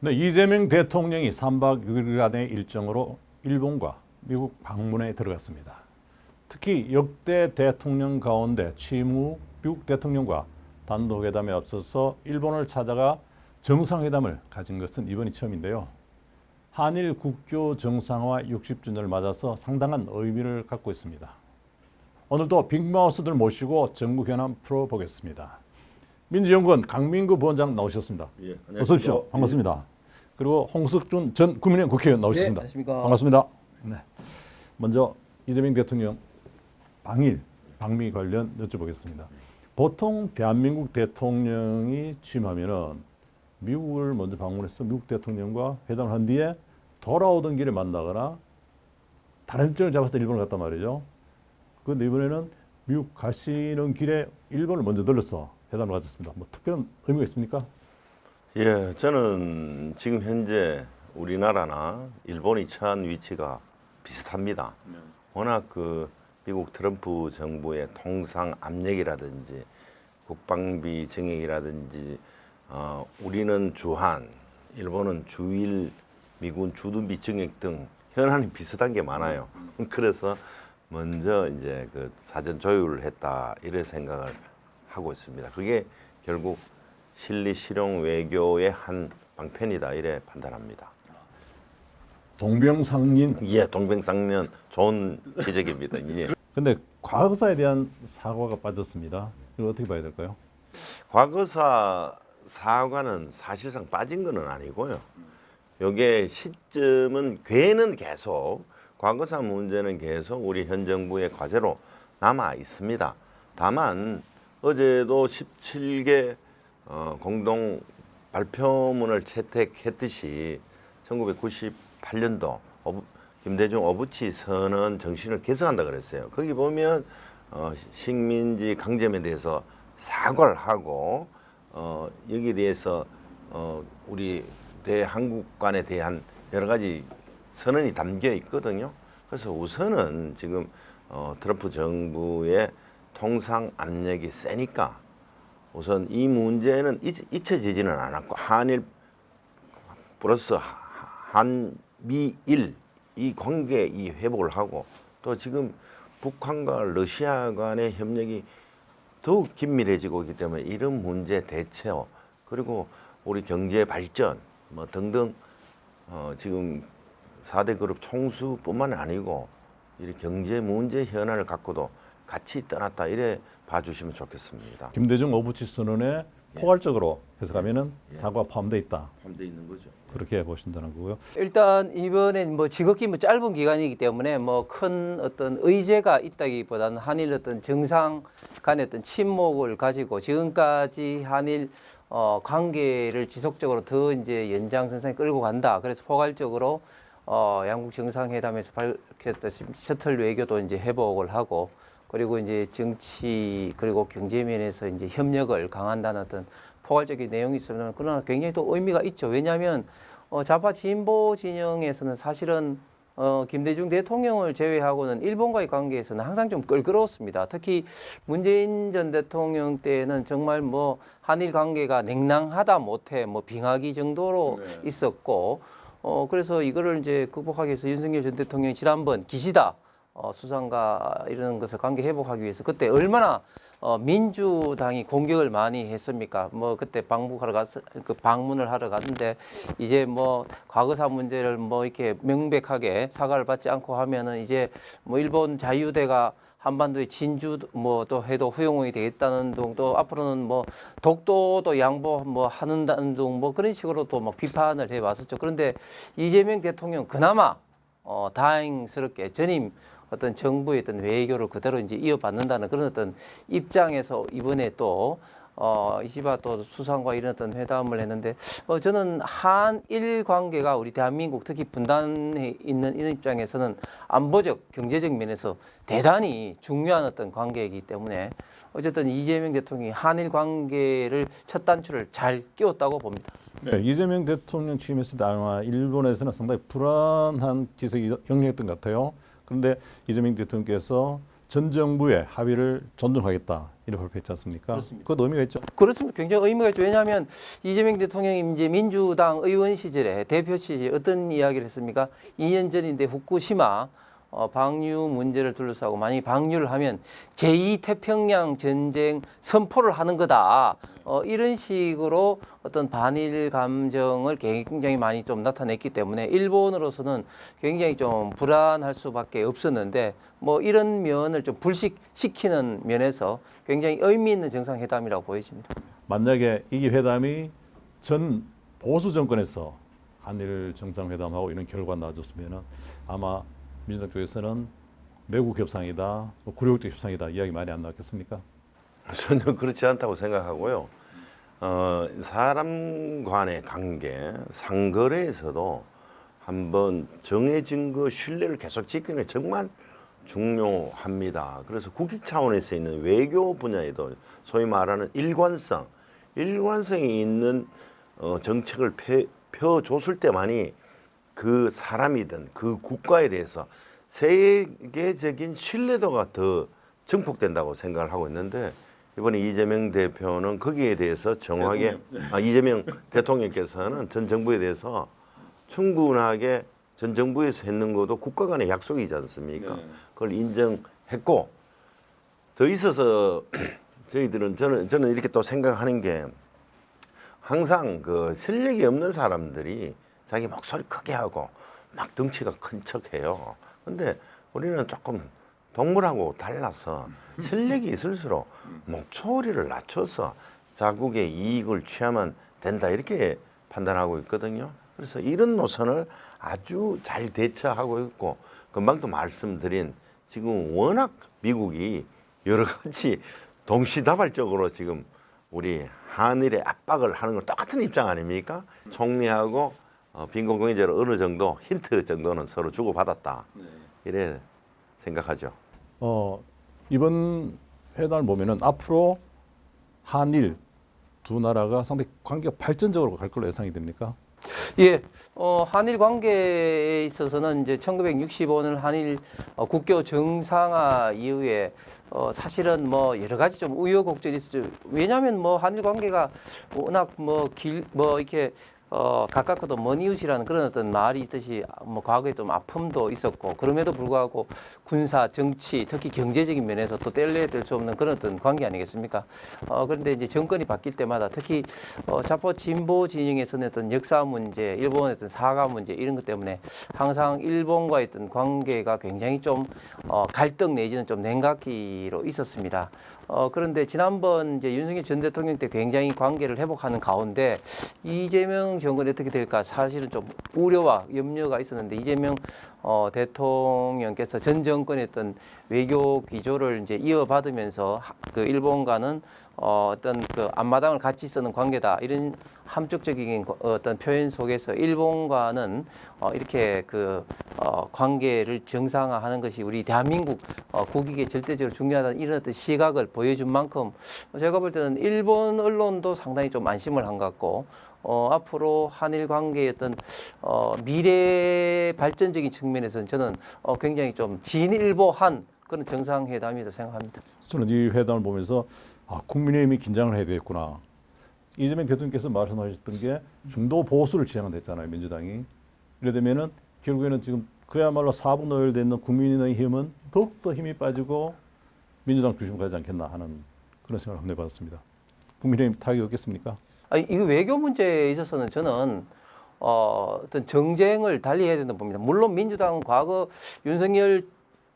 네, 이재명 대통령이 3박 6일간의 일정으로 일본과 미국 방문에 들어갔습니다. 특히 역대 대통령 가운데 취임 후 미국 대통령과 단독회담에 앞서서 일본을 찾아가 정상회담을 가진 것은 이번이 처음인데요. 한일 국교 정상화 60주년을 맞아서 상당한 의미를 갖고 있습니다. 오늘도 빅마우스들 모시고 전국 현안 풀어보겠습니다. 민주연구원 강민구 부원장 나오셨습니다. 예, 어서 오십시오. 반갑습니다. 그리고 홍석준 전 국민의힘 국회의원 나오셨습니다. 네, 안녕하십니까. 반갑습니다. 네. 먼저 이재명 대통령 방미 관련 여쭤보겠습니다. 보통 대한민국 대통령이 취임하면은 미국을 먼저 방문해서 미국 대통령과 회담을 한 뒤에 돌아오던 길에 만나거나 다른 일정을 잡아서 일본을 갔단 말이죠. 그런데 이번에는 미국 가시는 길에 일본을 먼저 들러서 회담을 가졌습니다. 뭐 특별한 의미가 있습니까? 예, 저는 지금 현재 우리나라나 일본이 처한 위치가 비슷합니다. 워낙 그 미국 트럼프 정부의 통상 압력이라든지 국방비 증액이라든지 우리는 주한, 일본은 주일, 미군 주둔비 증액 등 현안이 비슷한 게 많아요. 그래서 먼저 이제 그 사전 조율을 했다 이런 생각을 하고 있습니다. 그게 결국 실리 실용 외교의 한 방편이다 이래 판단합니다. 동병상린. 예, 동병상련 좋은 지적입니다. 예. 근데 과거사에 대한 사과가 빠졌습니다. 이거 어떻게 봐야 될까요? 과거사 사과는 사실상 빠진 것은 아니고요. 요게 시점은 괴는 계속 과거사 문제는 계속 우리 현 정부의 과제로 남아 있습니다. 다만 어제도 17개 공동 발표문을 채택했듯이 1998년도 김대중 어부치 선언 정신을 계승한다 그랬어요. 거기 보면 식민지 강점에 대해서 사과를 하고 여기에 대해서 우리 대한국 간에 대한 여러 가지 선언이 담겨 있거든요. 그래서 우선은 지금 트럼프 정부의 통상 압력이 세니까 우선 이 문제는 잊혀지지는 않았고 한일 플러스 한미일 이 관계 이 회복을 하고 또 지금 북한과 러시아 간의 협력이 더욱 긴밀해지고 있기 때문에 이런 문제 대처 그리고 우리 경제 발전 뭐 등등 지금 4대 그룹 총수뿐만 아니고 이 경제 문제 현안을 갖고도 같이 떠났다 이래 봐주시면 좋겠습니다. 김대중 어부치 선언에 포괄적으로 해석하면은 사과 포함되어 있다. 포함되어 있는 거죠. 그렇게 보신다는 거고요. 일단 이번엔 뭐 지극히 뭐 짧은 기간이기 때문에 뭐 큰 어떤 의제가 있다기보다는 한일 어떤 정상 간의 어떤 친목을 가지고 지금까지 한일 관계를 지속적으로 더 이제 연장선상에 끌고 간다. 그래서 포괄적으로 양국 정상회담에서 밝혔듯이 셔틀 외교도 이제 회복을 하고 그리고 이제 정치 그리고 경제 면에서 이제 협력을 강화한다는 어떤 포괄적인 내용이 있으면 그러나 굉장히 또 의미가 있죠. 왜냐하면 좌파 진보 진영에서는 사실은 김대중 대통령을 제외하고는 일본과의 관계에서는 항상 좀 끌끄러웠습니다. 특히 문재인 전 대통령 때는 정말 뭐 한일 관계가 냉랭하다 못해 뭐 빙하기 정도로 있었고 그래서 이거를 이제 극복하기 위해서 윤석열 전 대통령이 지난번 기시다 수상과 이런 것을 관계 회복하기 위해서 그때 얼마나 민주당이 공격을 많이 했습니까? 뭐 그때 방문을 하러 갔는데 이제 뭐 과거사 문제를 뭐 이렇게 명백하게 사과를 받지 않고 하면은 이제 뭐 일본 자유대가 한반도의 진주 뭐 또 해도 허용이 되겠다는 등 또 앞으로는 뭐 독도도 양보 뭐 하는다는 등 뭐 그런 식으로 또 막 비판을 해왔었죠. 그런데 이재명 대통령 그나마 다행스럽게 전임 어떤 정부의 어떤 외교를 그대로 이제 이어받는다는 그런 어떤 입장에서 이번에 또 이시바 또 수상과 이런 어떤 회담을 했는데 저는 한일 관계가 우리 대한민국 특히 분단해 있는 이런 입장에서는 안보적 경제적 면에서 대단히 중요한 어떤 관계이기 때문에 어쨌든 이재명 대통령이 한일 관계를 첫 단추를 잘 끼웠다고 봅니다. 네, 이재명 대통령 취임했을 때 아마 일본에서는 상당히 불안한 기색이 역력했던 것 같아요. 그런데 이재명 대통령께서 전 정부의 합의를 존중하겠다 이렇게 발표했지 않습니까? 그렇습니다. 그것도 의미가 있죠. 그렇습니다. 굉장히 의미가 있죠. 왜냐하면 이재명 대통령이 이제 민주당 의원 시절에 대표 시절에 어떤 이야기를 했습니까? 2년 전인데 후쿠시마 방류 문제를 둘러싸고 만약에 방류를 하면 제2 태평양 전쟁 선포를 하는 거다. 이런 식으로 어떤 반일 감정을 굉장히 많이 좀 나타냈기 때문에 일본으로서는 굉장히 좀 불안할 수밖에 없었는데 뭐 이런 면을 좀 불식시키는 면에서 굉장히 의미 있는 정상회담이라고 보여집니다. 만약에 이 회담이 전 보수 정권에서 한일 정상회담하고 이런 결과가 나와줬으면 아마 민주당 쪽에서는 매국 협상이다, 구력적 협상이다 이야기 많이 안 나왔겠습니까? 전혀 그렇지 않다고 생각하고요. 사람 간의 관계, 상거래에서도 한번 정해진 그 신뢰를 계속 지키는 게 정말 중요합니다. 그래서 국익 차원에서 있는 외교 분야에도 소위 말하는 일관성이 있는 정책을 펴줬을 때만이 그 사람이든 그 국가에 대해서 세계적인 신뢰도가 더 증폭된다고 생각을 하고 있는데 이번에 이재명 대표는 거기에 대해서 정확하게 이재명 대통령께서는 전 정부에 대해서 충분하게 전 정부에서 했는 것도 국가 간의 약속이지 않습니까? 그걸 인정했고 더 있어서 저희들은 저는 이렇게 또 생각하는 게 항상 그 실력이 없는 사람들이 자기 목소리 크게 하고 막 덩치가 큰 척해요. 근데 우리는 조금 동물하고 달라서 실력이 있을수록 목소리를 낮춰서 자국의 이익을 취하면 된다 이렇게 판단하고 있거든요. 그래서 이런 노선을 아주 잘 대처하고 있고 금방도 말씀드린 지금 워낙 미국이 여러 가지 동시다발적으로 지금 우리 한일의 압박을 하는 건 똑같은 입장 아닙니까? 총리하고 빈곤공유제로 어느 정도 힌트 정도는 서로 주고받았다. 이래 생각하죠. 이번 회담을 보면은 앞으로 한일 두 나라가 상당히 관계가 발전적으로 갈 걸로 예상이 됩니까? 예, 한일 관계에 있어서는 이제 1965년 한일 국교 정상화 이후에 사실은 뭐 여러 가지 좀 우여곡절이 있었죠. 왜냐하면 뭐 한일 관계가 워낙 뭐 이렇게 가깝고도 먼 이웃이라는 그런 어떤 말이 있듯이 뭐 과거에 좀 아픔도 있었고 그럼에도 불구하고 군사, 정치, 특히 경제적인 면에서 또 뗄래야 뗄 수 없는 그런 어떤 관계 아니겠습니까? 그런데 이제 정권이 바뀔 때마다 특히 좌파 진보 진영에서는 어떤 역사 문제, 일본의 어떤 사과 문제 이런 것 때문에 항상 일본과의 어떤 관계가 굉장히 좀 갈등 내지는 좀 냉각기로 있었습니다. 그런데 지난번 이제 윤석열 전 대통령 때 굉장히 관계를 회복하는 가운데 이재명 정권이 어떻게 될까 사실은 좀 우려와 염려가 있었는데 이재명 대통령께서 전 정권의 어떤 외교 기조를 이제 이어받으면서 그 일본과는 어떤 그 앞마당을 같이 쓰는 관계다 이런 함축적인 어떤 표현 속에서 일본과는 이렇게 그 관계를 정상화하는 것이 우리 대한민국 국익에 절대적으로 중요하다는 이런 어떤 시각을 보여준 만큼 제가 볼 때는 일본 언론도 상당히 좀 안심을 한 것 같고 앞으로 한일 관계의 어떤 미래 발전적인 측면에서는 저는 굉장히 좀 진일보한 그런 정상회담이라고 생각합니다. 저는 이 회담을 보면서 국민의힘이 긴장을 해야 되겠구나. 이재명 대통령께서 말씀하셨던 게 중도 보수를 지향을 했잖아요, 민주당이. 이래 되면은 결국에는 지금 그야말로 4분 오열되어 있는 국민의힘은 더욱더 힘이 빠지고 민주당 중심으로 가지 않겠나 하는 그런 생각을 한번 해봤습니다. 국민의힘 타격이 없겠습니까? 이 외교 문제에 있어서는 저는 어떤 정쟁을 달리해야 된다고 봅니다. 물론 민주당은 과거 윤석열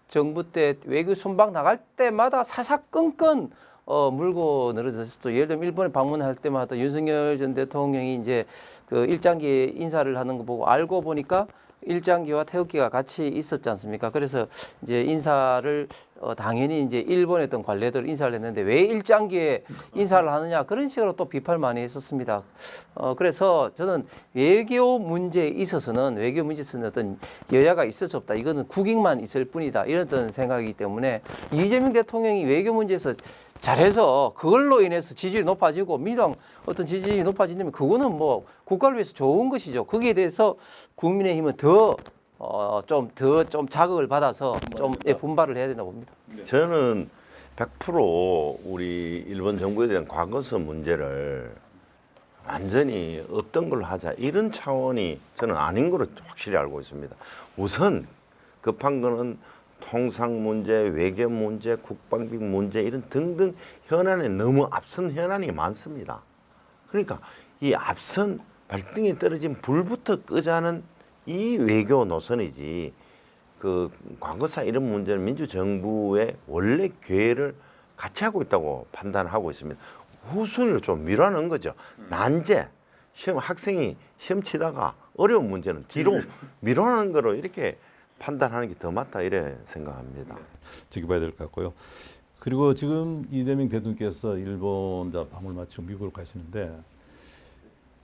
정부 때 외교 순방 나갈 때마다 사사건건 물고 늘어졌었죠. 예를 들면 일본에 방문할 때마다 윤석열 전 대통령이 이제 그 일장기 인사를 하는 거 보고 알고 보니까 일장기와 태극기가 같이 있었지 않습니까? 그래서 이제 인사를 당연히 이제 일본의 어떤 관례대로 인사를 했는데 왜 일장기에 인사를 하느냐 그런 식으로 또 비판을 많이 했었습니다. 그래서 저는 외교 문제에 있어서는 어떤 여야가 있을 수 없다. 이거는 국익만 있을 뿐이다. 이런 어떤 생각이기 때문에 이재명 대통령이 외교 문제에서 잘해서 그걸로 인해서 지지율이 높아지고 민주당 어떤 지지율이 높아지면 그거는 뭐 국가를 위해서 좋은 것이죠. 거기에 대해서 국민의힘은 더 좀 자극을 받아서 좀 분발을 해야 된다고 봅니다. 저는 100% 우리 일본 정부에 대한 과거사 문제를 완전히 없던 걸로 하자 이런 차원이 저는 아닌 걸로 확실히 알고 있습니다. 우선 급한 거는 통상 문제, 외교 문제, 국방비 문제 이런 등등 현안에 너무 앞선 현안이 많습니다. 그러니까 이 앞선 발등에 떨어진 불부터 끄자는 이 외교 노선이지 그 과거사 이런 문제는 민주정부의 원래 계획을 같이 하고 있다고 판단하고 있습니다. 후순위로 좀 밀어넣은 거죠. 난제 시험 학생이 시험 치다가 어려운 문제는 뒤로 밀어넣은 거로 이렇게 판단하는 게 더 맞다 이래 생각합니다. 지켜봐야 될 것 같고요. 그리고 지금 이재명 대통령께서 일본 방문 마치고 미국으로 가시는데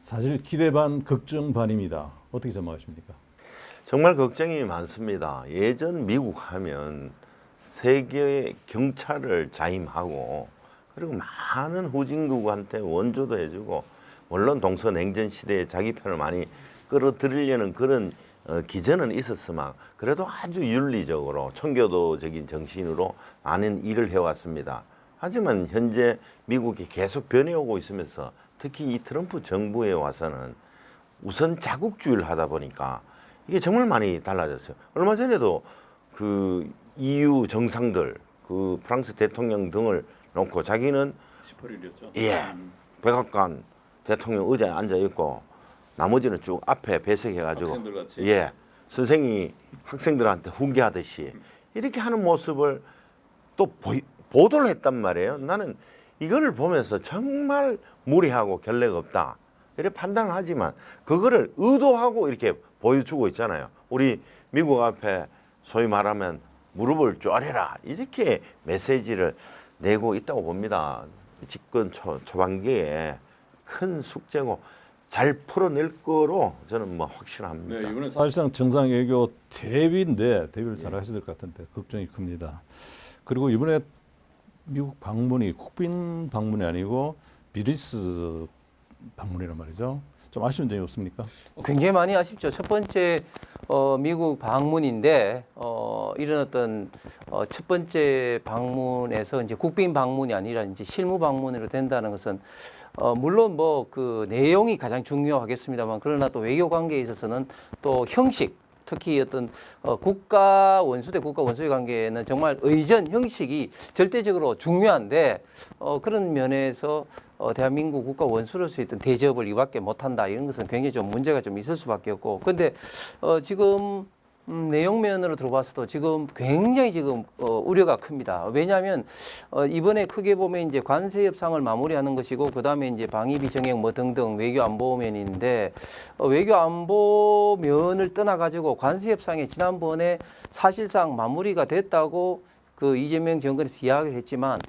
사실 기대 반 걱정 반입니다. 어떻게 전망하십니까? 정말 걱정이 많습니다. 예전 미국 하면 세계의 경찰을 자임하고 그리고 많은 후진국한테 원조도 해주고 물론 동서냉전 시대에 자기 편을 많이 끌어들이려는 그런 기전은 있었으나 그래도 아주 윤리적으로 청교도적인 정신으로 많은 일을 해왔습니다. 하지만 현재 미국이 계속 변해오고 있으면서 특히 이 트럼프 정부에 와서는 우선 자국주의를 하다 보니까 이게 정말 많이 달라졌어요. 얼마 전에도 그 EU 정상들, 그 프랑스 대통령 등을 놓고 자기는 18일이었죠. 백악관 대통령 의자에 앉아 있고 나머지는 쭉 앞에 배석해가지고 학생들같이. 선생이 학생들한테 훈계하듯이 이렇게 하는 모습을 또 보도를 했단 말이에요. 나는 이거를 보면서 정말 무리하고 결례가 없다 이렇게 판단을 하지만 그거를 의도하고 이렇게 보여주고 있잖아요. 우리 미국 앞에 소위 말하면 무릎을 쪼아려라 이렇게 메시지를 내고 있다고 봅니다. 집권 초반기에 큰 숙제고 잘 풀어낼 거로 저는 뭐 확신합니다. 네, 이번에 사실상 정상 외교 대비를 잘 하셔야 될 것 같은데 걱정이 큽니다. 그리고 이번에 미국 방문이 국빈 방문이 아니고 비즈니스 방문이란 말이죠. 좀 아쉬운 점이 없습니까? 굉장히 많이 아쉽죠. 첫 번째 미국 방문인데 이런 어떤 첫 번째 방문에서 이제 국빈 방문이 아니라 이제 실무 방문으로 된다는 것은 물론 뭐 그 내용이 가장 중요하겠습니다만 그러나 또 외교 관계에 있어서는 또 형식 특히 어떤 국가 원수 대 국가 원수의 관계에는 정말 의전 형식이 절대적으로 중요한데 그런 면에서 대한민국 국가 원수로서 있던 대접을 이밖에 못한다 이런 것은 굉장히 좀 문제가 좀 있을 수밖에 없고 근데 지금 내용면으로 들어봐서도 지금 굉장히 지금 우려가 큽니다. 왜냐하면 이번에 크게 보면 이제 관세 협상을 마무리하는 것이고 그 다음에 이제 방위비 정액 뭐 등등 외교 안보면인데 외교 안보면을 떠나 가지고 관세 협상이 지난번에 사실상 마무리가 됐다고 그 이재명 정권에서 이야기를 했지만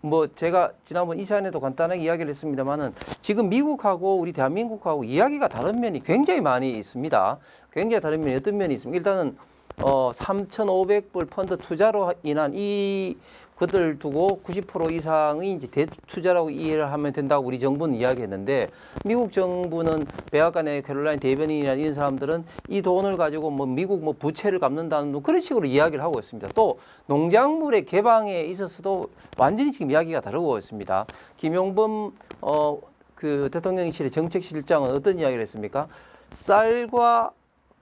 뭐 제가 지난번 이 시간에도 간단하게 이야기를 했습니다만은 지금 미국하고 우리 대한민국하고 이야기가 다른 면이 굉장히 많이 있습니다. 굉장히 다른 면이 어떤 면이 있습니까? 일단은 3,500불 펀드 투자로 인한 이 그들 두고 90% 이상이 이제 대투자라고 이해를 하면 된다고 우리 정부는 이야기했는데 미국 정부는 백악관의 캐롤라인 대변인이나 이런 사람들은 이 돈을 가지고 뭐 미국 뭐 부채를 갚는다는 그런 식으로 이야기를 하고 있습니다. 또 농작물의 개방에 있어서도 완전히 지금 이야기가 다르고 있습니다. 김용범 그 대통령실의 정책실장은 어떤 이야기를 했습니까? 쌀과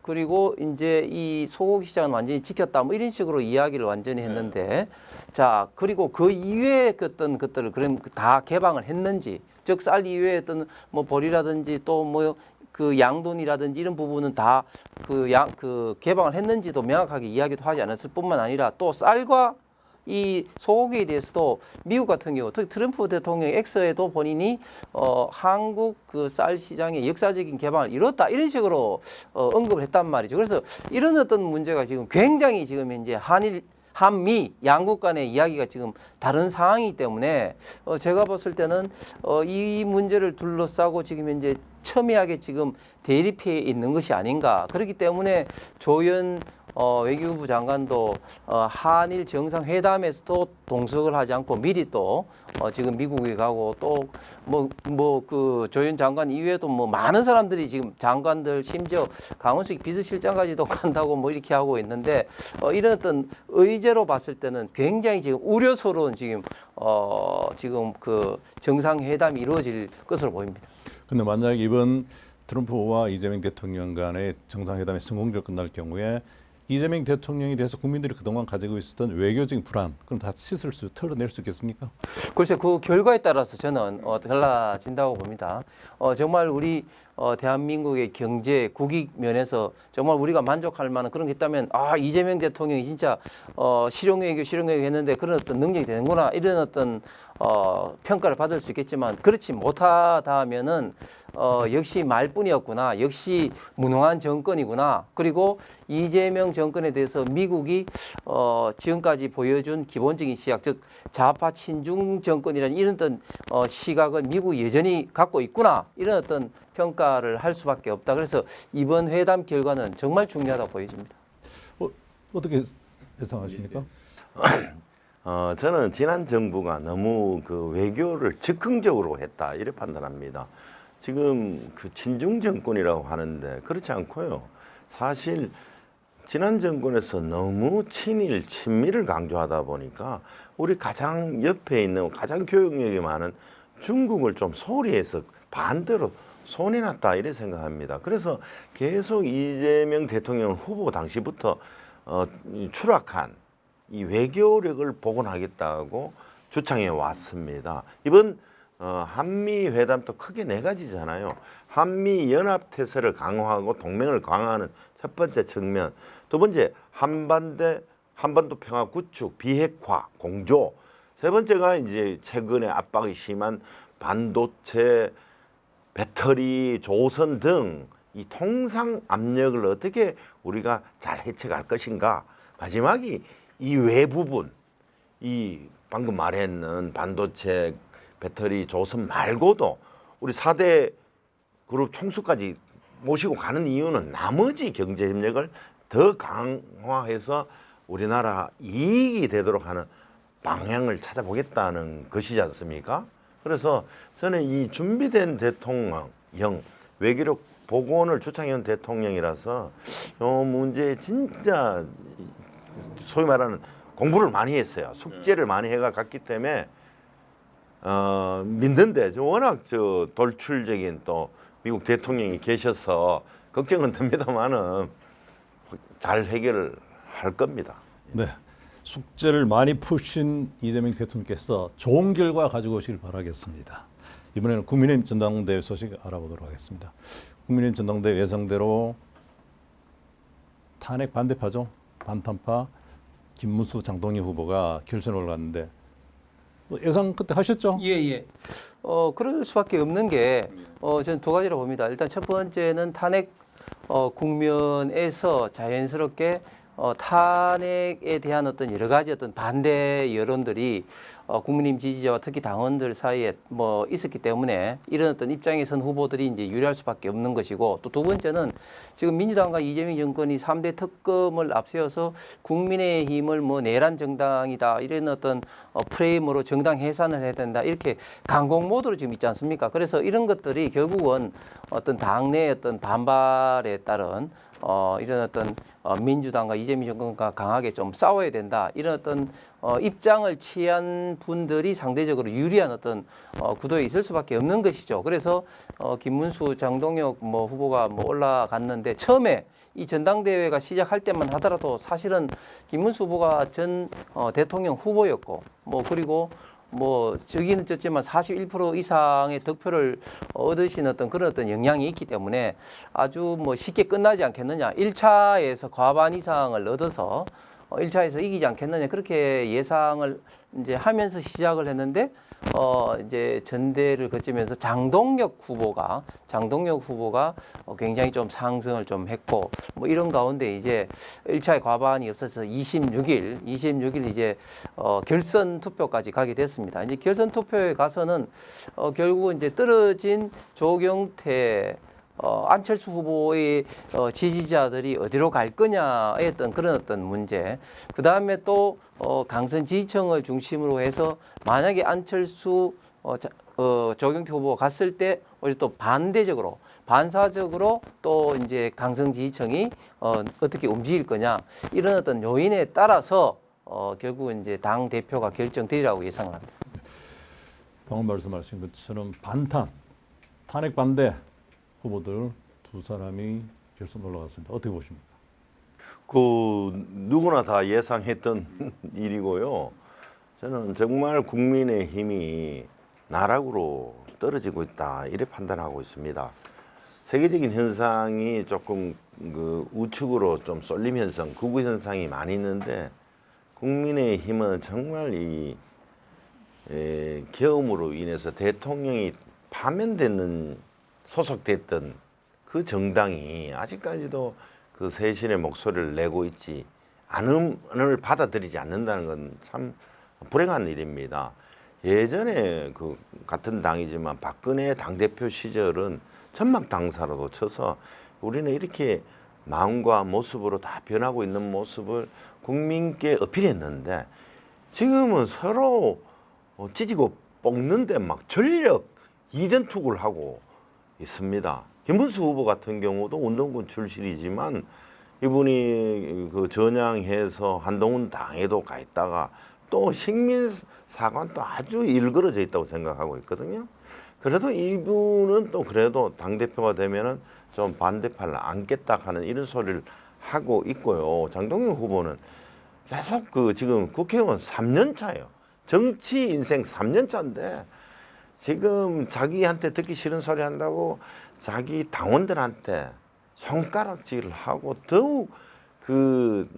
그리고 이제 이 소고기 시장은 완전히 지켰다 뭐 이런 식으로 이야기를 완전히 했는데 자 그리고 그 이외의 어떤 것들을 그럼 다 개방을 했는지 즉 쌀 이외의 어떤 뭐 보리라든지 또 뭐 그 양돈이라든지 이런 부분은 다 그 개방을 했는지도 명확하게 이야기도 하지 않았을 뿐만 아니라 또 쌀과 이 소고기에 대해서도 미국 같은 경우 특히 트럼프 대통령 엑스에도 본인이 한국 그 쌀 시장의 역사적인 개방을 이뤘다 이런 식으로 언급을 했단 말이죠. 그래서 이런 어떤 문제가 지금 굉장히 지금 이제 한미 양국 간의 이야기가 지금 다른 상황이기 때문에 제가 봤을 때는 이 문제를 둘러싸고 지금 현재 첨예하게 지금 대립해 있는 것이 아닌가. 그렇기 때문에 조연 외교부 장관도 한일 정상회담에서도 동석을 하지 않고 미리 또 지금 미국에 가고 또 그 조윤 장관 이외에도 뭐 많은 사람들이 지금 장관들 심지어 강원식 비서실장까지도 간다고 뭐 이렇게 하고 있는데 이런 어떤 의제로 봤을 때는 굉장히 지금 우려스러운 지금 그 정상회담이 이루어질 것으로 보입니다. 근데 만약 이번 트럼프와 이재명 대통령 간의 정상회담이 성공적으로 끝날 경우에 이재명 대통령에 대해서 국민들이 그동안 가지고 있었던 외교적인 불안, 그럼 다 털어낼 수 있겠습니까? 글쎄 그 결과에 따라서 저는 달라진다고 봅니다. 정말 우리 대한민국의 경제 국익 면에서 정말 우리가 만족할 만한 그런 게 있다면 이재명 대통령이 진짜 실용외교 했는데 그런 어떤 능력이 되는구나 이런 어떤 평가를 받을 수 있겠지만 그렇지 못하다 하면은 역시 말뿐이었구나, 역시 무능한 정권이구나. 그리고 이재명 정권에 대해서 미국이 지금까지 보여준 기본적인 시각, 즉 좌파 친중 정권이라는 이런 어떤 시각을 미국이 여전히 갖고 있구나 이런 어떤 평가를 할 수밖에 없다. 그래서 이번 회담 결과는 정말 중요하다고 보여집니다. 어떻게 예상하십니까? 저는 지난 정부가 너무 그 외교를 즉흥적으로 했다 이렇게 판단합니다. 지금 그 친중 정권이라고 하는데 그렇지 않고요. 사실 지난 정권에서 너무 친일, 친미를 강조하다 보니까 우리 가장 옆에 있는 가장 교역력이 많은 중국을 좀 소홀히 해서 반대로 손해났다 이렇게 생각합니다. 그래서 계속 이재명 대통령 후보 당시부터 추락한 이 외교력을 복원하겠다고 주창해 왔습니다. 이번 한미 회담도 크게 네 가지잖아요. 한미 연합 태세를 강화하고 동맹을 강화하는 첫 번째 측면, 두 번째 한반도 평화 구축, 비핵화, 공조, 세 번째가 이제 최근에 압박이 심한 반도체, 배터리, 조선 등 이 통상 압력을 어떻게 우리가 잘 해쳐갈 것인가. 마지막이 이 외부분, 이 방금 말했는 반도체, 배터리, 조선 말고도 우리 4대 그룹 총수까지 모시고 가는 이유는 나머지 경제 협력을 더 강화해서 우리나라 이익이 되도록 하는 방향을 찾아보겠다는 것이지 않습니까? 그래서 저는 이 준비된 대통령, 외교력 복원을 주창해온 대통령이라서 이 문제에 진짜 소위 말하는 공부를 많이 했어요. 숙제를 많이 해가 갔기 때문에 믿는데 워낙 돌출적인 또 미국 대통령이 계셔서 걱정은 됩니다만은 잘 해결을 할 겁니다. 네, 숙제를 많이 푸신 이재명 대통령께서 좋은 결과 가지고 오시길 바라겠습니다. 이번에는 국민의힘 전당대회 소식 알아보도록 하겠습니다. 국민의힘 전당대회 예상대로 탄핵 반대파죠. 반탄파 김문수 장동희 후보가 결선을 올랐는데 예상 그때 하셨죠? 예. 그럴 수밖에 없는 게 저는 두 가지로 봅니다. 일단 첫 번째는 탄핵 국면에서 자연스럽게 탄핵에 대한 어떤 여러 가지 어떤 반대 여론들이 국민의힘 지지자와 특히 당원들 사이에 뭐 있었기 때문에 이런 어떤 입장에 선 후보들이 이제 유리할 수밖에 없는 것이고, 또 두 번째는 지금 민주당과 이재명 정권이 3대 특검을 앞세워서 국민의힘을 뭐 내란 정당이다 이런 어떤 프레임으로 정당 해산을 해야 된다 이렇게 강공 모드로 지금 있지 않습니까? 그래서 이런 것들이 결국은 어떤 당내의 어떤 반발에 따른 이런 어떤 민주당과 이재명 정권과 강하게 좀 싸워야 된다 이런 어떤 입장을 취한 분들이 상대적으로 유리한 어떤 구도에 있을 수밖에 없는 것이죠. 그래서 김문수, 장동혁 후보가 올라갔는데 처음에 이 전당대회가 시작할 때만 하더라도 사실은 김문수 후보가 전 대통령 후보였고 그리고 저기는 졌지만 41% 이상의 득표를 얻으신 그런 어떤 영향이 있기 때문에 아주 쉽게 끝나지 않겠느냐. 1차에서 과반 이상을 얻어서 1차에서 이기지 않겠느냐. 그렇게 예상을 이제 하면서 시작을 했는데 이제 전대를 거치면서 장동혁 후보가 굉장히 좀 상승을 좀 했고 이런 가운데 이제 1차에 과반이 없어서 26일 이제 결선 투표까지 가게 됐습니다. 이제 결선 투표에 가서는 결국은 이제 떨어진 조경태 안철수 후보의 지지자들이 어디로 갈 거냐의 어떤 그런 어떤 문제. 그 다음에 또 강성 지지층을 중심으로 해서 만약에 안철수 조경태 후보가 갔을 때 오히려 또 반대적으로 반사적으로 또 이제 강성 지지층이 어떻게 움직일 거냐 이런 어떤 요인에 따라서 결국은 이제 당 대표가 결정되리라고 예상을 합니다. 방금 말씀하신 것처럼 탄핵 반대 후보들 두 사람이 결선 올라갔습니다. 어떻게 보십니까? 그 누구나 다 예상했던 일이고요. 저는 정말 국민의힘이 나락으로 떨어지고 있다 이렇게 판단하고 있습니다. 세계적인 현상이 조금 그 우측으로 좀 쏠림 현상, 극우 현상이 많이 있는데 국민의힘은 정말 이 계엄으로 인해서 대통령이 파면되는 소속됐던 그 정당이 아직까지도 그 세신의 목소리를 내고 있지 않음을 받아들이지 않는다는 건 참 불행한 일입니다. 예전에 그 같은 당이지만 박근혜 당대표 시절은 천막 당사로도 쳐서 우리는 이렇게 마음과 모습으로 다 변하고 있는 모습을 국민께 어필했는데 지금은 서로 찢고 볶는데 막 전력 이전투구를 하고 있습니다. 김문수 후보 같은 경우도 운동권 출신이지만 이분이 그 전향해서 한동훈 당에도 가 있다가 또 식민사관도 아주 일그러져 있다고 생각하고 있거든요. 그래도 이분은 또 그래도 당대표가 되면은 좀 반대파를 안겠다 하는 이런 소리를 하고 있고요. 장동영 후보는 계속 그 지금 국회의원 3년 차예요. 정치 인생 3년 차인데 지금 자기한테 듣기 싫은 소리 한다고 자기 당원들한테 손가락질을 하고 더욱 그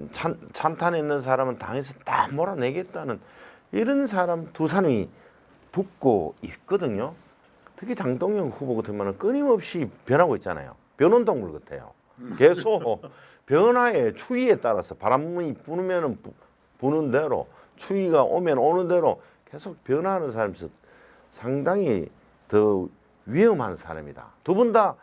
찬탄에 있는 사람은 당에서 다 몰아내겠다는 이런 사람 두 사람이 붙고 있거든요. 특히 장동영 후보 같으면 끊임없이 변하고 있잖아요. 변온동물 같아요. 계속 변화의 추위에 따라서 바람이 부으면 부는 대로 추위가 오면 오는 대로 계속 변화하는 사람이서 상당히 더 위험한 사람이다. 두 분 다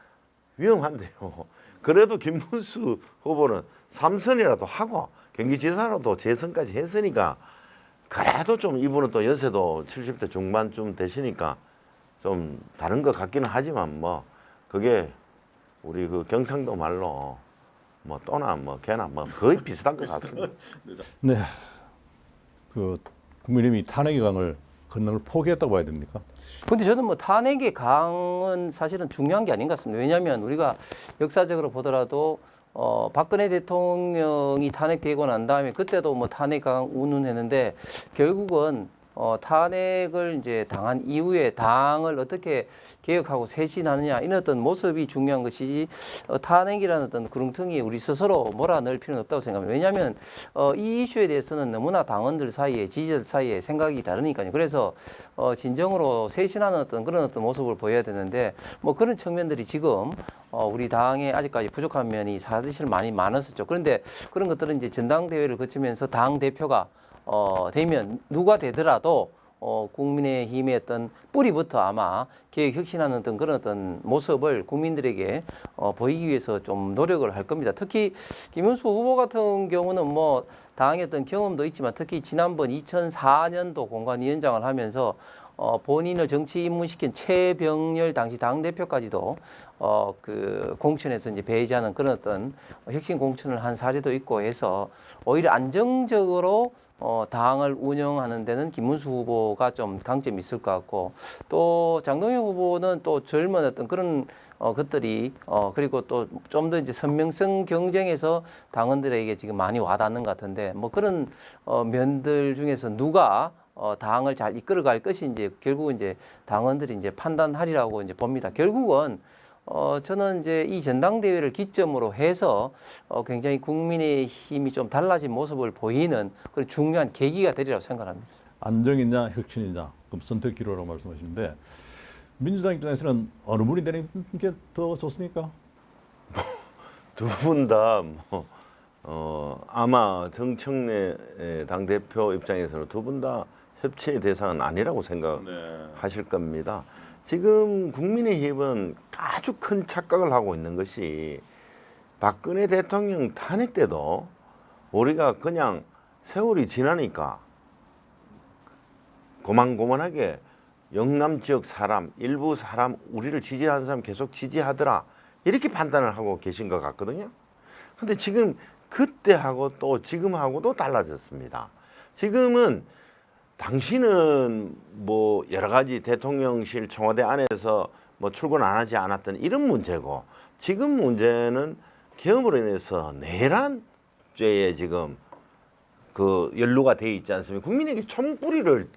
위험한데요. 그래도 김문수 후보는 3선이라도 하고 경기지사로도 재선까지 했으니까 그래도 좀 이분은 또 연세도 70대 중반쯤 되시니까 좀 다른 것 같기는 하지만 뭐 그게 우리 그 경상도 말로 뭐 또나 뭐 개나 뭐 거의 비슷한 것 같습니다. 네, 그 국민의힘이 탄핵의 강을 건너를 포기했다고 봐야 됩니까? 근데 저는 뭐 탄핵의 강은 사실은 중요한 게 아닌 것 같습니다. 왜냐하면 우리가 역사적으로 보더라도 박근혜 대통령이 탄핵되고 난 다음에 그때도 뭐 탄핵 강 운운했는데 결국은 탄핵을 이제 당한 이후에 당을 어떻게 개혁하고 쇄신하느냐 이런 어떤 모습이 중요한 것이지 탄핵이라는 어떤 구렁텅이에 우리 스스로 몰아넣을 필요는 없다고 생각합니다. 왜냐하면 이 이슈에 대해서는 너무나 당원들 사이에 지지자들 사이에 생각이 다르니까요. 그래서 진정으로 쇄신하는 어떤 그런 어떤 모습을 보여야 되는데 뭐 그런 측면들이 지금 우리 당에 아직까지 부족한 면이 사실 많이 많았었죠. 그런데 그런 것들은 이제 전당대회를 거치면서 당 대표가 되면 누가 되더라도 국민의힘의 어떤 뿌리부터 아마 개혁 혁신하는 어떤 그런 어떤 모습을 국민들에게 보이기 위해서 좀 노력을 할 겁니다. 특히 김문수 후보 같은 경우는 뭐 당의 어떤 경험도 있지만 특히 지난번 2004년도 공관위원장을 하면서 본인을 정치 입문시킨 최병렬 당시 당대표까지도 그 공천에서 이제 배제하는 그런 어떤 혁신 공천을 한 사례도 있고 해서 오히려 안정적으로 당을 운영하는 데는 김문수 후보가 좀 강점이 있을 것 같고 또 장동영 후보는 또 젊은 어떤 그런 것들이 그리고 또 좀 더 이제 선명성 경쟁에서 당원들에게 지금 많이 와닿는 것 같은데 뭐 그런 면들 중에서 누가 당을 잘 이끌어갈 것인지 결국은 이제 당원들이 이제 판단하리라고 이제 봅니다. 결국은 저는 이제 이 전당대회를 기점으로 해서 굉장히 국민의 힘이 좀 달라진 모습을 보이는 그런 중요한 계기가 되리라고 생각합니다. 안정이냐 혁신이냐 그럼 선택 기로라고 말씀하시는데 민주당 입장에서는 어느 분이 되는 게 더 좋습니까? 두 분 다 아마 정청래 당대표 입장에서는 두 분 다 협치의 대상은 아니라고 생각하실 겁니다. 지금 국민의힘은 아주 큰 착각을 하고 있는 것이 박근혜 대통령 탄핵 때도 우리가 그냥 세월이 지나니까 고만고만하게 영남 지역 사람, 일부 사람, 우리를 지지하는 사람 계속 지지하더라. 이렇게 판단을 하고 계신 것 같거든요. 근데 지금 그때하고 또 지금하고도 달라졌습니다. 지금은 당신은 뭐 여러 가지 대통령실 청와대 안에서 뭐 출근 안 하지 않았던 이런 문제고, 지금 문제는 계엄으로 인해서 내란 죄에 지금 그 연루가 돼 있지 않습니까? 국민에게 총뿌리를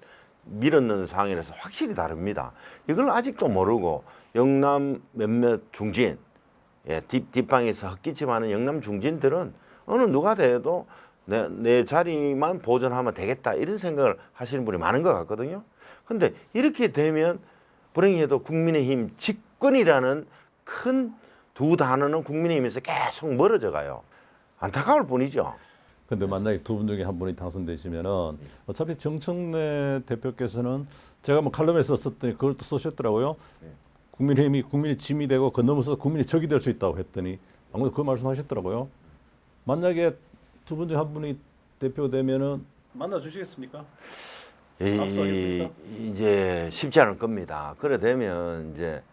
밀었는 상황이라서 확실히 다릅니다. 이걸 아직도 모르고 영남 몇몇 중진, 뒷방에서 헛기침하는 영남 중진들은 어느 누가 돼도 내 자리만 보존하면 되겠다 이런 생각을 하시는 분이 많은 것 같거든요. 근데 이렇게 되면 불행히도 국민의힘 집권이라는 큰 두 단어는 국민의힘에서 계속 멀어져 가요. 안타까울 뿐이죠. 근데 만약에 두 분 중에 한 분이 당선되시면은 어차피 정청래 대표께서는 제가 뭐 칼럼에 썼더니 그걸 또 쓰셨더라고요. 국민의힘이 국민의 짐이 되고 그 넘어서 국민의 적이 될 수 있다고 했더니 아무도 그 말씀하셨더라고요. 만약에 두 분 중 한 분이 대표되면은 만나 주시겠습니까? 이제 쉽지 않을 겁니다. 그래 되면 이제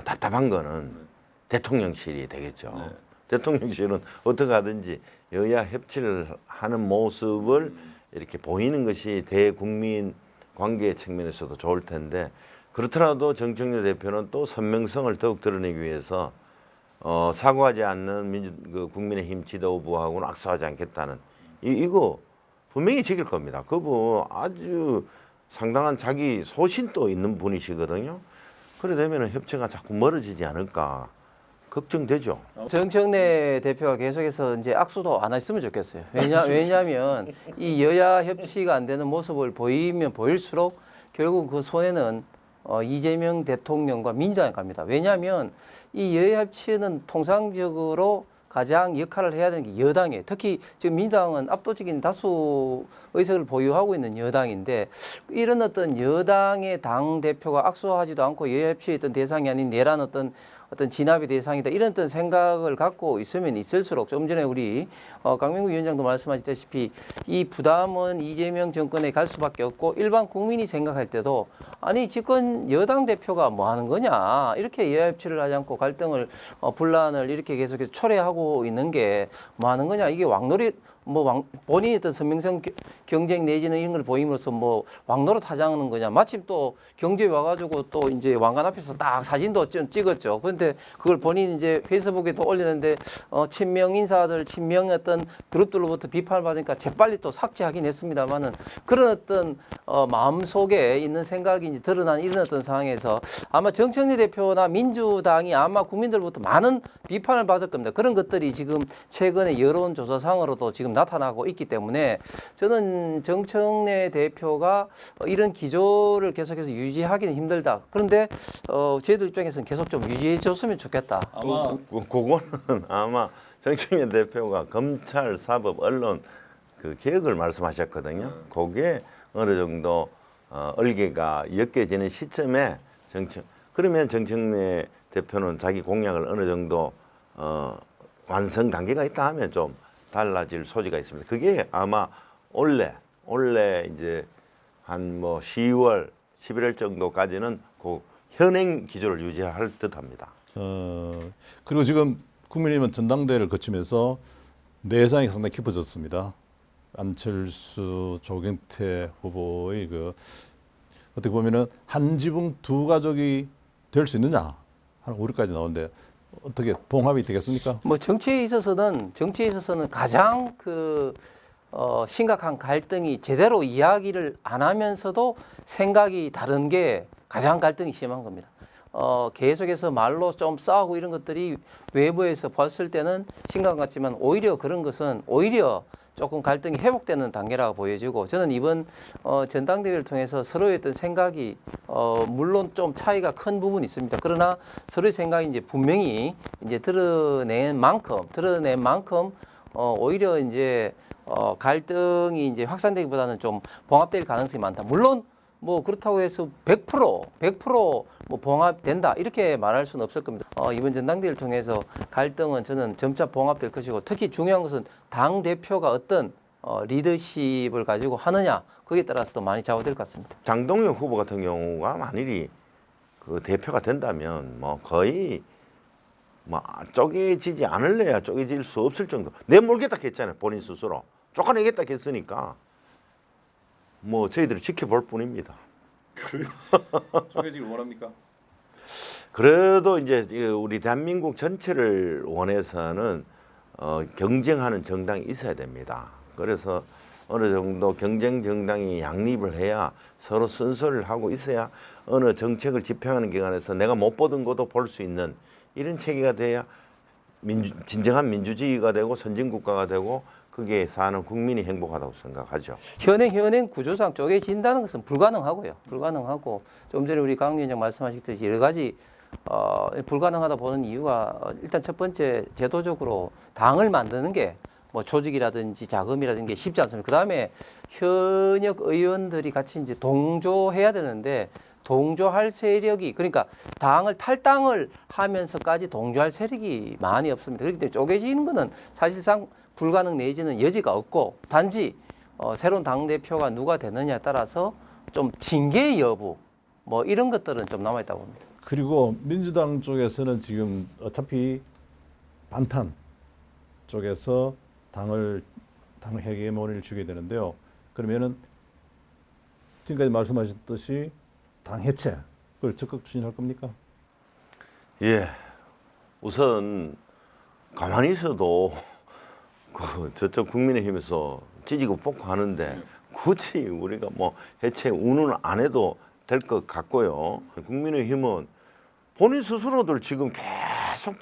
답답한 거는 대통령실이 되겠죠. 네. 대통령실은 어떻게 하든지 여야 협치를 하는 모습을 이렇게 보이는 것이 대국민 관계 측면에서도 좋을 텐데, 그렇더라도 정청래 대표는 또 선명성을 더욱 드러내기 위해서 사과하지 않는 국민의힘 지도부하고는 악수하지 않겠다는 이거 분명히 지킬 겁니다. 그분 아주 상당한 자기 소신도 있는 분이시거든요. 그래 되면 협치가 자꾸 멀어지지 않을까 걱정되죠. 정청래 대표가 계속해서 이제 악수도 안 했으면 좋겠어요. 왜냐하면 이 여야 협치가 안 되는 모습을 보이면 보일수록 결국 그 손에는 이재명 대통령과 민주당이 갑니다. 왜냐하면 이 여야 협치는 통상적으로 가장 역할을 해야 되는 게 여당이에요. 특히 지금 민주당은 압도적인 다수 의석을 보유하고 있는 여당인데, 이런 어떤 여당의 당 대표가 악수하지도 않고 여야 협치의 어떤 대상이 아닌 내란 어떤 진압의 대상이다, 이런 어떤 생각을 갖고 있으면 있을수록, 좀 전에 우리 강명구 위원장도 말씀하셨다시피 이 부담은 이재명 정권에 갈 수밖에 없고, 일반 국민이 생각할 때도 아니 집권 여당 대표가 뭐 하는 거냐, 이렇게 여야 협치를 하지 않고 갈등을 분란을 이렇게 계속해서 초래하고 있는 게 뭐 하는 거냐, 이게 왕노릇 본인의 어떤 선명성 경쟁 내지는 이런 걸 보임으로써 뭐 왕노릇 하자는 거냐. 마침 또 경주에 와가지고 또 이제 왕관 앞에서 딱 사진도 좀 찍었죠. 그런데 그걸 본인 이제 페이스북에 또 올리는데 친명 인사들, 친명 어떤 그룹들로부터 비판을 받으니까 재빨리 또 삭제하긴 했습니다만은, 그런 어떤 마음 속에 있는 생각이 이제 드러난 이런 어떤 상황에서 아마 정청래 대표나 민주당이 아마 국민들로부터 많은 비판을 받을 겁니다. 그런 것들이 지금 최근에 여론조사상으로도 지금 나타나고 있기 때문에 저는 정청래 대표가 이런 기조를 계속해서 유지하기는 힘들다. 그런데 저희들 입장에서는 계속 좀 유지해 줬으면 좋겠다. 아마 그거는 아마 정청래 대표가 검찰, 사법, 언론 그 개혁을 말씀하셨거든요. 그게 어느 정도 얼개가 엮여지는 시점에 그러면 정청래 대표는 자기 공약을 어느 정도 완성 단계가 있다 하면 좀 달라질 소지가 있습니다. 그게 아마 올해 이제 한 뭐 10월, 11월 정도까지는 그 현행 기조를 유지할 듯합니다. 그리고 지금 국민의힘은 전당대회를 거치면서 내상이 상당히 깊어졌습니다. 안철수, 조경태 후보의 그 어떻게 보면은 한 지붕 두 가족이 될 수 있느냐 하는 우려까지 나오는데 어떻게 봉합이 되겠습니까? 뭐 정치에 있어서는 가장 심각한 갈등이 제대로 이야기를 안 하면서도 생각이 다른 게 가장 갈등이 심한 겁니다. 계속해서 말로 좀 싸우고 이런 것들이 외부에서 봤을 때는 심각 같지만 오히려 그런 것은 오히려 조금 갈등이 회복되는 단계라고 보여지고, 저는 이번 전당대회를 통해서 서로의 어떤 생각이 물론 좀 차이가 큰 부분이 있습니다. 그러나 서로의 생각이 이제 분명히 이제 드러낸 만큼 오히려 이제 갈등이 이제 확산되기보다는 좀 봉합될 가능성이 많다. 물론 뭐 그렇다고 해서 100%뭐 봉합된다 이렇게 말할 수는 없을 겁니다. 이번 전당대회를 통해서 갈등은 저는 점차 봉합될 것이고 특히 중요한 것은 당 대표가 어떤 리더십을 가지고 하느냐 거기에 따라서도 많이 좌우될 것 같습니다. 장동혁 후보 같은 경우가 만일이 그 대표가 된다면 뭐 거의 뭐 쪼개지지 않을래야 쪼개질 수 없을 정도. 내몰겠다 했잖아요. 본인 스스로 쫓아내겠다 했으니까 뭐 저희들이 지켜볼 뿐입니다. 쪼개지길 원합니까? 그래도 이제 우리 대한민국 전체를 원해서는 경쟁하는 정당이 있어야 됩니다. 그래서 어느 정도 경쟁 정당이 양립을 해야 서로 쓴소리를 하고 있어야 어느 정책을 집행하는 기관에서 내가 못 보던 것도 볼 수 있는 이런 체계가 돼야 진정한 민주주의가 되고 선진국가가 되고 거기에 사는 국민이 행복하다고 생각하죠. 현행 구조상 쪼개진다는 것은 불가능하고요. 불가능하고 좀 전에 우리 강 위원장 말씀하셨듯이 여러 가지 불가능하다 보는 이유가 일단 첫 번째 제도적으로 당을 만드는 게 뭐 조직이라든지 자금이라든지 게 쉽지 않습니다. 그다음에 현역 의원들이 같이 이제 동조해야 되는데 동조할 세력이 그러니까 당을 탈당을 하면서까지 동조할 세력이 많이 없습니다. 그렇기 때문에 쪼개지는 것은 사실상 불가능 내지는 여지가 없고 단지 새로운 당 대표가 누가 되느냐에 따라서 좀 징계 여부 뭐 이런 것들은 좀 남아 있다고 봅니다. 그리고 민주당 쪽에서는 지금 어차피 반탄 쪽에서 당 헤게모니를 주게 되는데요. 그러면은 지금까지 말씀하셨듯이 당 해체 그걸 적극 추진할 겁니까? 예, 우선 가만히 있어도 그 저쪽 국민의힘에서 찌지고 뽑고 하는데 굳이 우리가 뭐 해체 운운 안 해도 될 것 같고요. 국민의힘은 본인 스스로들 지금 계속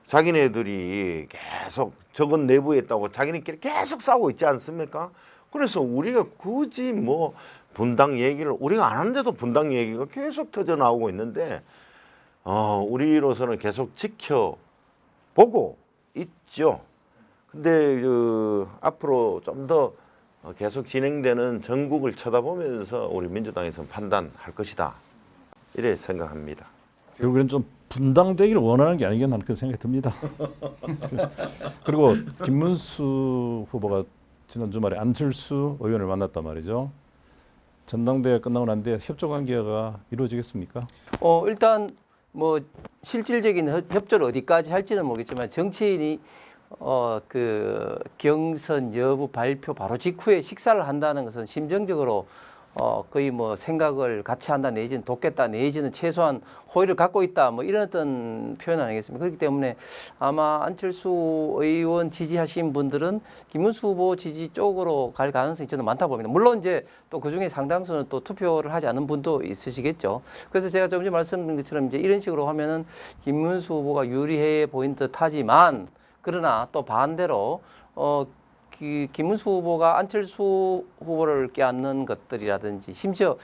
자기네들이 계속 적은 내부에 있다고 자기네끼리 계속 싸우고 있지 않습니까? 그래서 우리가 굳이 뭐 분당 얘기를 우리가 안 하는데도 분당 얘기가 계속 터져 나오고 있는데 우리로서는 계속 지켜보고 있죠. 근데 앞으로 좀 더 계속 진행되는 전국을 쳐다보면서 우리 민주당에서는 판단할 것이다. 이래 생각합니다. 결국엔 좀 분당되기를 원하는 게 아니겠나 하는 그런 생각이 듭니다. 그리고 김문수 후보가 지난 주말에 안철수 의원을 만났단 말이죠. 전당대회 끝나고 난 뒤에 협조 관계가 이루어지겠습니까? 일단 뭐 실질적인 협조를 어디까지 할지는 모르겠지만 정치인이 그 경선 여부 발표 바로 직후에 식사를 한다는 것은 심정적으로 거의 뭐 생각을 같이 한다 내지는 돕겠다 내지는 최소한 호의를 갖고 있다 뭐 이런 어떤 표현 아니겠습니까? 그렇기 때문에 아마 안철수 의원 지지하신 분들은 김문수 후보 지지 쪽으로 갈 가능성이 저는 많다고 봅니다. 물론 이제 또 그중에 상당수는 또 투표를 하지 않은 분도 있으시겠죠. 그래서 제가 좀 전에 말씀드린 것처럼 이제 이런 식으로 하면은 김문수 후보가 유리해 보인 듯하지만 그러나 또 반대로 김문수 후보가 안철수 후보를 껴안는 것들이라든지 심지어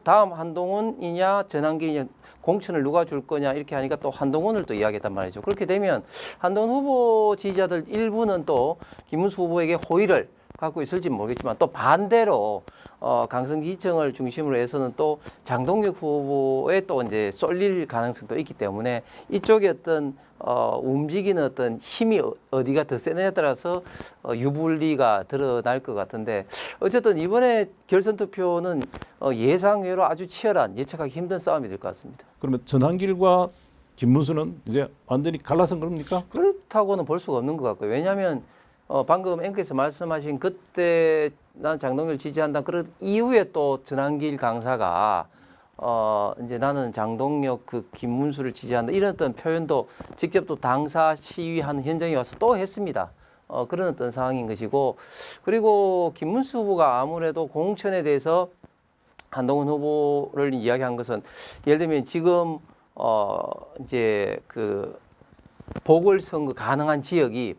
다음 한동훈이냐 전환기냐 공천을 누가 줄 거냐 이렇게 하니까 또 한동훈을 또 이야기했단 말이죠. 그렇게 되면 한동훈 후보 지지자들 일부는 또 김문수 후보에게 호의를 갖고 있을지 모르겠지만 또 반대로 강성기층을 중심으로 해서는 또 장동혁 후보에 또 이제 쏠릴 가능성도 있기 때문에 이쪽에 어떤 움직이는 어떤 힘이 어디가 더 세느냐에 따라서 유불리가 드러날 것 같은데 어쨌든 이번에 결선 투표는 예상외로 아주 치열한 예측하기 힘든 싸움이 될 것 같습니다. 그러면 전한길과 김문수는 이제 완전히 갈라선 겁니까? 그렇다고는 볼 수가 없는 것 같고요. 왜냐하면 방금 앵커에서 말씀하신 그때 난 장동혁을 지지한다. 그런 이후에 또 전한길 강사가 이제 나는 장동혁 김문수를 지지한다. 이런 어떤 표현도 직접 또 당사 시위하는 현장에 와서 또 했습니다. 그런 어떤 상황인 것이고 그리고 김문수 후보가 아무래도 공천에 대해서 한동훈 후보를 이야기한 것은 예를 들면 지금 이제 보궐선거 가능한 지역이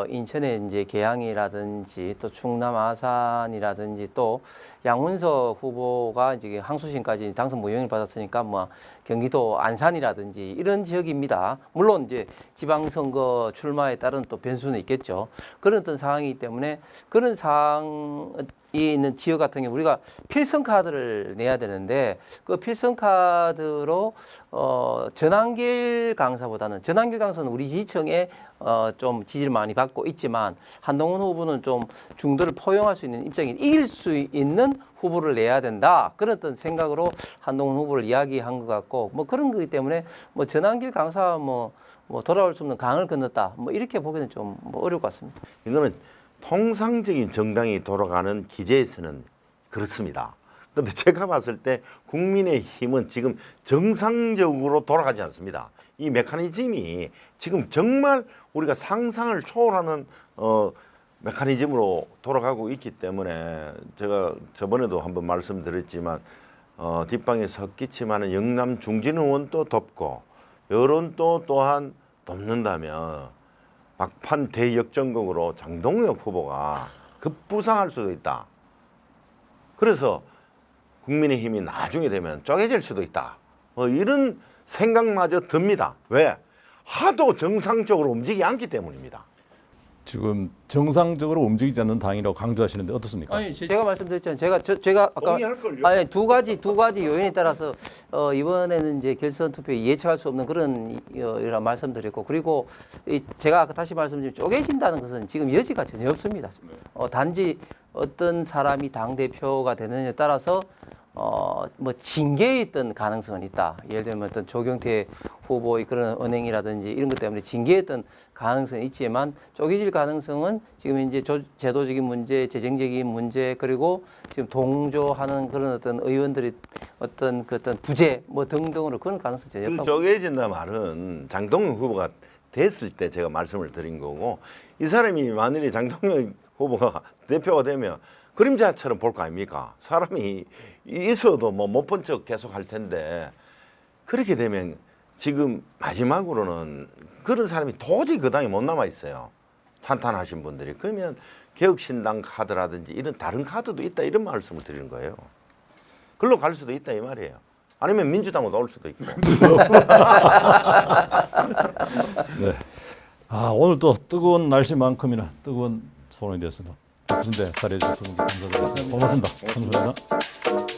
인천의 이제 계양이라든지 또 충남 아산이라든지 또 양운석 후보가 이제 항소심까지 당선 무효를 받았으니까 뭐 경기도 안산이라든지 이런 지역입니다. 물론 이제 지방선거 출마에 따른 또 변수는 있겠죠. 그런 어떤 상황이기 때문에 그런 상황 있는 지역 같은 경우 우리가 필성 카드를 내야 되는데 그 필성 카드로 전한길 강사보다는 전한길 강사는 우리 지청에 좀 지지를 많이 받고 있지만 한동훈 후보는 좀 중도를 포용할 수 있는 입장이 이길 수 있는 후보를 내야 된다 그런 어떤 생각으로 한동훈 후보를 이야기한 것 같고 뭐 그런 거기 때문에 뭐 전한길 강사 뭐 돌아올 수 없는 강을 건넜다 뭐 이렇게 보기는 좀 뭐 어려울 것 같습니다. 이거는 통상적인 정당이 돌아가는 기제에서는 그렇습니다. 그런데 제가 봤을 때 국민의힘은 지금 정상적으로 돌아가지 않습니다. 이 메커니즘이 지금 정말 우리가 상상을 초월하는 메커니즘으로 돌아가고 있기 때문에 제가 저번에도 한번 말씀드렸지만 뒷방에 섞이지만은 영남 중진 의원도 덮고 여론도 또한 덮는다면 막판 대역전극으로 장동혁 후보가 급부상할 수도 있다. 그래서 국민의힘이 나중에 되면 쪼개질 수도 있다. 이런 생각마저 듭니다. 왜? 하도 정상적으로 움직이지 않기 때문입니다. 지금 정상적으로 움직이지 않는 당이라고 강조하시는데 어떻습니까? 아니 제가 말씀드렸잖아요. 제가 아까 동의할걸요? 아니 두 가지 요인에 따라서 이번에는 이제 결선 투표에 예측할 수 없는 그런 이런 말씀드렸고 그리고 제가 아까 다시 말씀드린 쪼개진다는 것은 지금 여지가 전혀 없습니다. 단지 어떤 사람이 당 대표가 되느냐에 따라서 뭐 징계에 있던 가능성은 있다. 예를 들면 어떤 조경태 후보의 그런 언행이라든지 이런 것 때문에 징계했던 가능성은 있지만 쪼개질 가능성은 지금 이제 제도적인 문제, 재정적인 문제 그리고 지금 동조하는 그런 어떤 의원들이 어떤 부재 뭐 등등으로 그런 가능성이 전혀 그 없다고. 쪼개진다 말은 장동혁 후보가 됐을 때 제가 말씀을 드린 거고 이 사람이 만일에 장동혁 후보가 대표가 되면 그림자처럼 볼 거 아닙니까? 사람이 있어도 뭐 못 본 척 계속 할 텐데 그렇게 되면 지금 마지막으로는 그런 사람이 도저히 그 당에 못 남아 있어요. 찬탄하신 분들이. 그러면 개혁신당 카드라든지 이런 다른 카드도 있다 이런 말씀을 드리는 거예요. 글로 갈 수도 있다 이 말이에요. 아니면 민주당으로 올 수도 있고. 네. 오늘 또 뜨거운 날씨만큼이나 뜨거운 토론이 됐습니다. 바쁜데 자리해 주셔서 감사드립니다. 고맙습니다. 감사합니다.